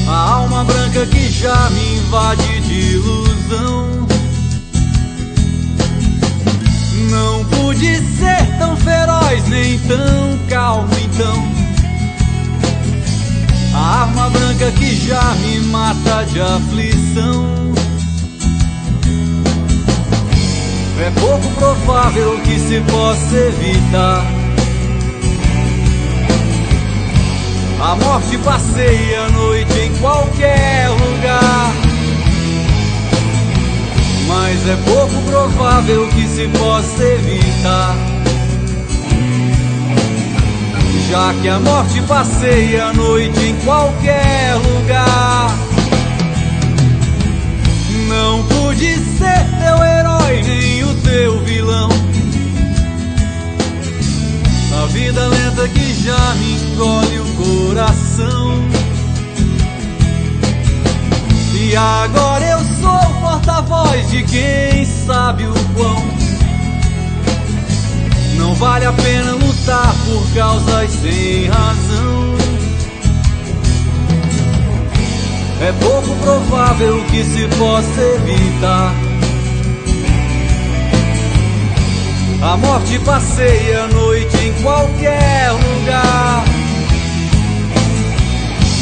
A alma branca que já me invade de ilusão. Não pude ser tão feroz nem tão calmo então. A arma branca que já me mata de aflição. É pouco provável que se possa evitar. A morte passeia a noite em qualquer lugar, mas é pouco provável que se possa evitar. Já que a morte passeia a noite em qualquer lugar. Não pude ser teu herói nem o teu vilão. A vida lenta que já me engole o coração. E agora eu sou o porta-voz de quem sabe o quão não vale a pena lutar por causas sem razão. É pouco provável que se possa evitar. A morte passeia a noite em qualquer lugar,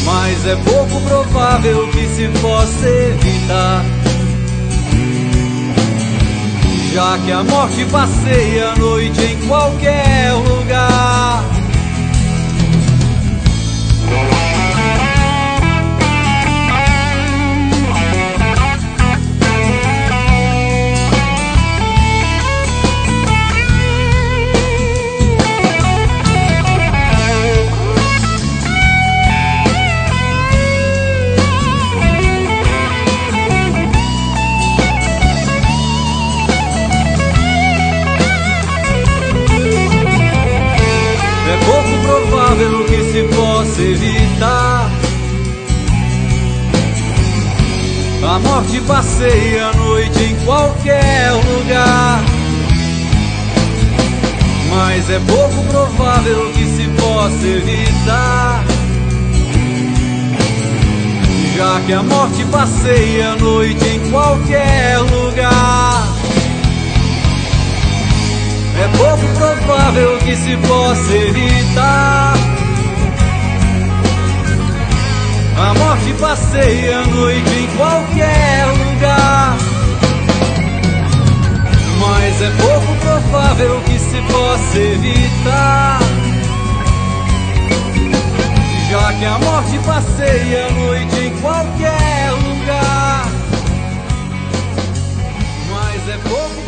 mas é pouco provável que se possa evitar. Já que a morte passeia a noite em qualquer lugar. Que se possa evitar. A morte passeia a noite em qualquer lugar, mas é pouco provável que se possa evitar. Já que a morte passeia a noite em qualquer lugar. É pouco provável que se possa evitar. A morte passeia a noite em qualquer lugar, mas é pouco provável que se possa evitar. Já que a morte passeia a noite em qualquer lugar, mas é pouco